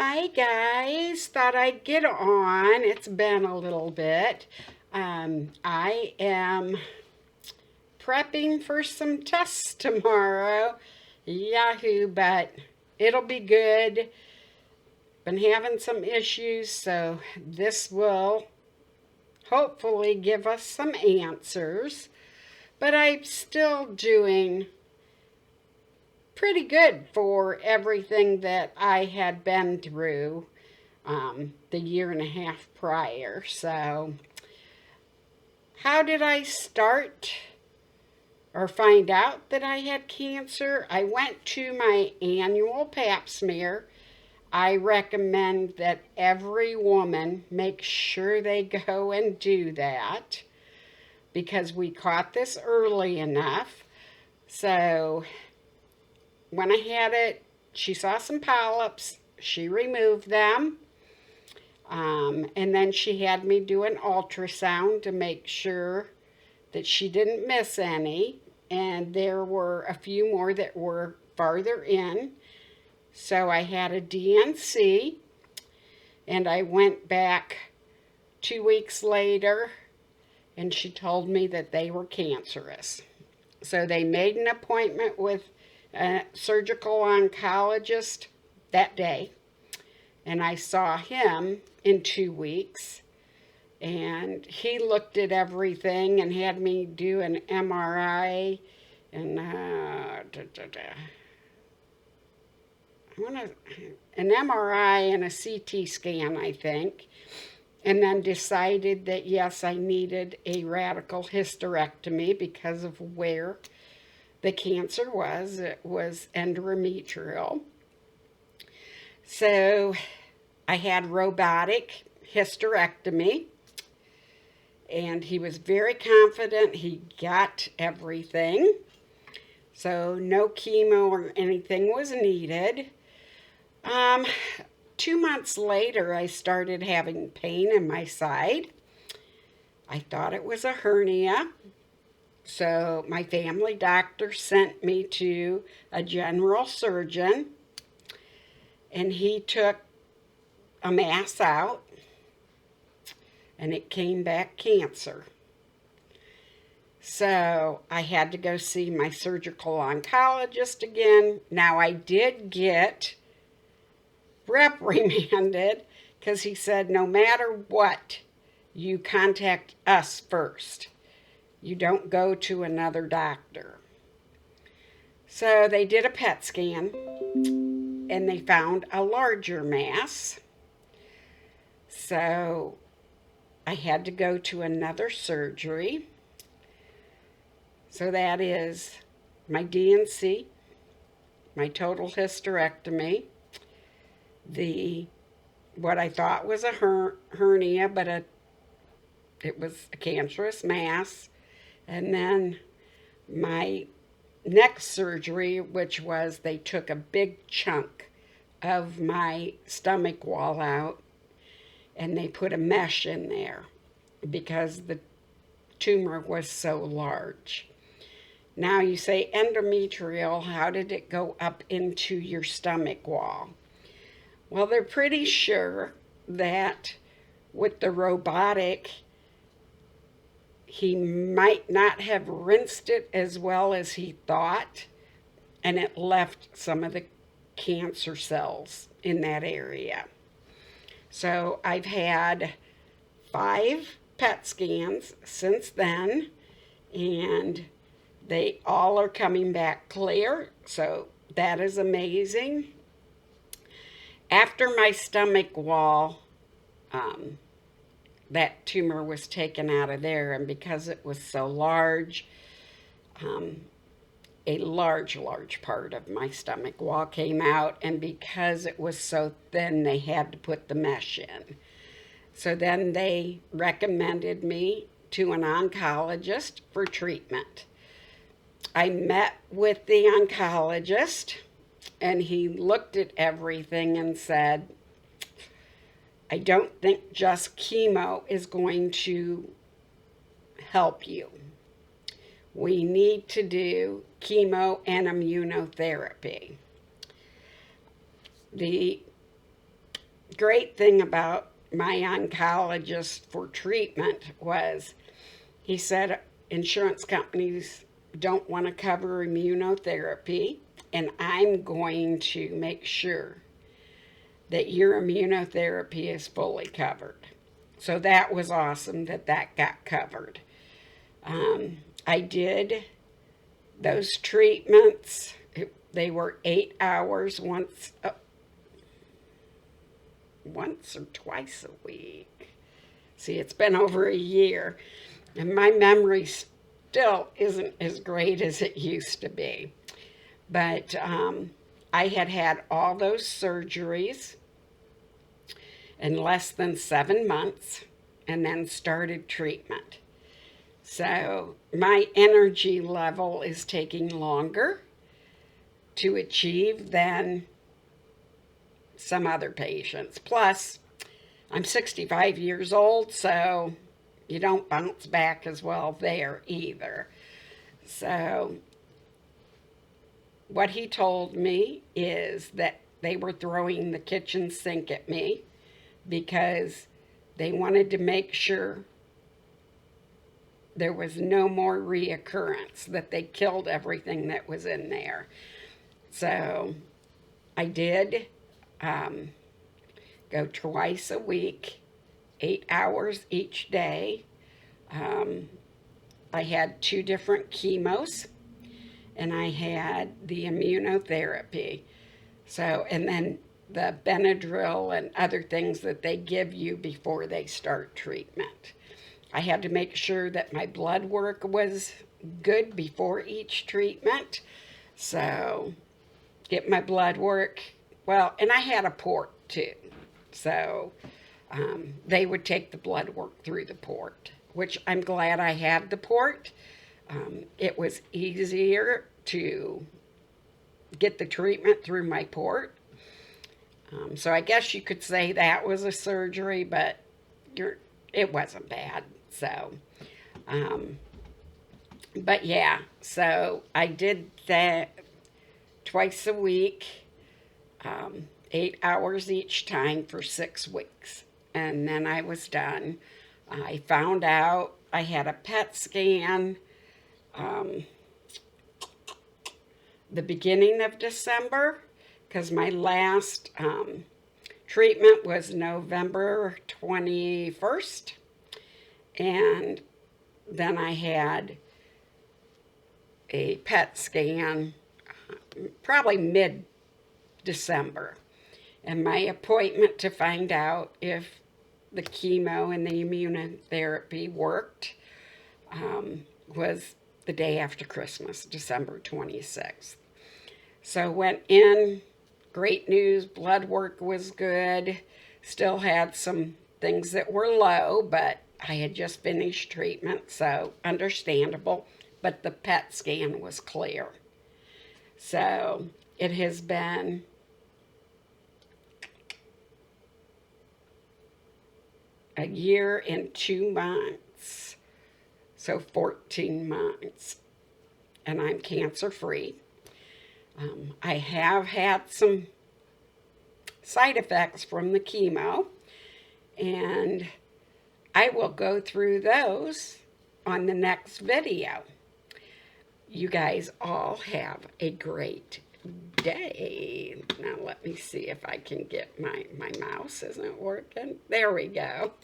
Hi guys, thought I'd get on. It's been a little bit. I am prepping for some tests tomorrow. Yahoo, but it'll be good. Been having some issues, so this will hopefully give us some answers. But I'm still doing pretty good for everything that I had been through the year and a half prior. So, how did I start or find out that I had cancer? I went to my annual pap smear. I recommend that every woman make sure they go and do that because we caught this early enough. So, when I had it, she saw some polyps. She removed them. And then she had me do an ultrasound to make sure that she didn't miss any. And there were a few more that were farther in. So I had a DNC, and I went back 2 weeks later, and she told me that they were cancerous. So they made an appointment with a surgical oncologist that day, and I saw him in 2 weeks. And he looked at everything and had me do an MRI and an MRI and a CT scan, I think, and then decided that yes, I needed a radical hysterectomy because of where the cancer was. It was endometrial. So I had robotic hysterectomy, and he was very confident he got everything. So no chemo or anything was needed. Um, 2 months later, I started having pain in my side. I thought it was a hernia. So my family doctor sent me to a general surgeon, and he took a mass out, and it came back cancer. So I had to go see my surgical oncologist again. Now I did get reprimanded because he said no matter what, you contact us first. You don't go to another doctor. So they did a PET scan, and they found a larger mass. So I had to go to another surgery. So that is my DNC, my total hysterectomy, the what I thought was a hernia, but it was a cancerous mass, and then my next surgery, which was they took a big chunk of my stomach wall out, and they put a mesh in there because the tumor was so large. Now you say endometrial, how did it go up into your stomach wall? Well, they're pretty sure that with the robotic, he might not have rinsed it as well as he thought, and it left some of the cancer cells in that area. So I've had 5 PET scans since then, and they all are coming back clear, so that is amazing. After my stomach wall, that tumor was taken out of there, and because it was so large, a large part of my stomach wall came out, and because it was so thin, they had to put the mesh in. So then they recommended me to an oncologist for treatment. I met with the oncologist, and he looked at everything and said, I don't think just chemo is going to help you. We need to do chemo and immunotherapy. The great thing about my oncologist for treatment was he said insurance companies don't want to cover immunotherapy, and I'm going to make sure that your immunotherapy is fully covered. So that was awesome that that got covered. I did those treatments. They were 8 hours once or twice a week. See, it's been over a year, and my memory still isn't as great as it used to be. But I had all those surgeries in less than 7 months and then started treatment. So my energy level is taking longer to achieve than some other patients. Plus, I'm 65 years old, so you don't bounce back as well there either. So what he told me is that they were throwing the kitchen sink at me because they wanted to make sure there was no more reoccurrence, that they killed everything that was in there. So I did go twice a week, 8 hours each day. I had 2 different chemos, and I had the immunotherapy. So, and then the Benadryl and other things that they give you before they start treatment. I had to make sure that my blood work was good before each treatment. So, get my blood work. Well, and I had a port too. So, they would take the blood work through the port, which I'm glad I had the port. It was easier to get the treatment through my port. So I guess you could say that was a surgery, but it wasn't bad. So, but yeah, so I did that twice a week, 8 hours each time for 6 weeks. And then I was done. I found out I had a PET scan the beginning of December, because my last treatment was November 21st. And then I had a PET scan probably mid-December. And my appointment to find out if the chemo and the immunotherapy worked was the day after Christmas, December 26th. So went in, great news, blood work was good, still had some things that were low, but I had just finished treatment, so understandable, but the PET scan was clear. So it has been a year and 2 months, so 14 months, and I'm cancer-free. I have had some side effects from the chemo, and I will go through those on the next video. You guys all have a great day. Now let me see if I can get my mouse isn't working. There we go.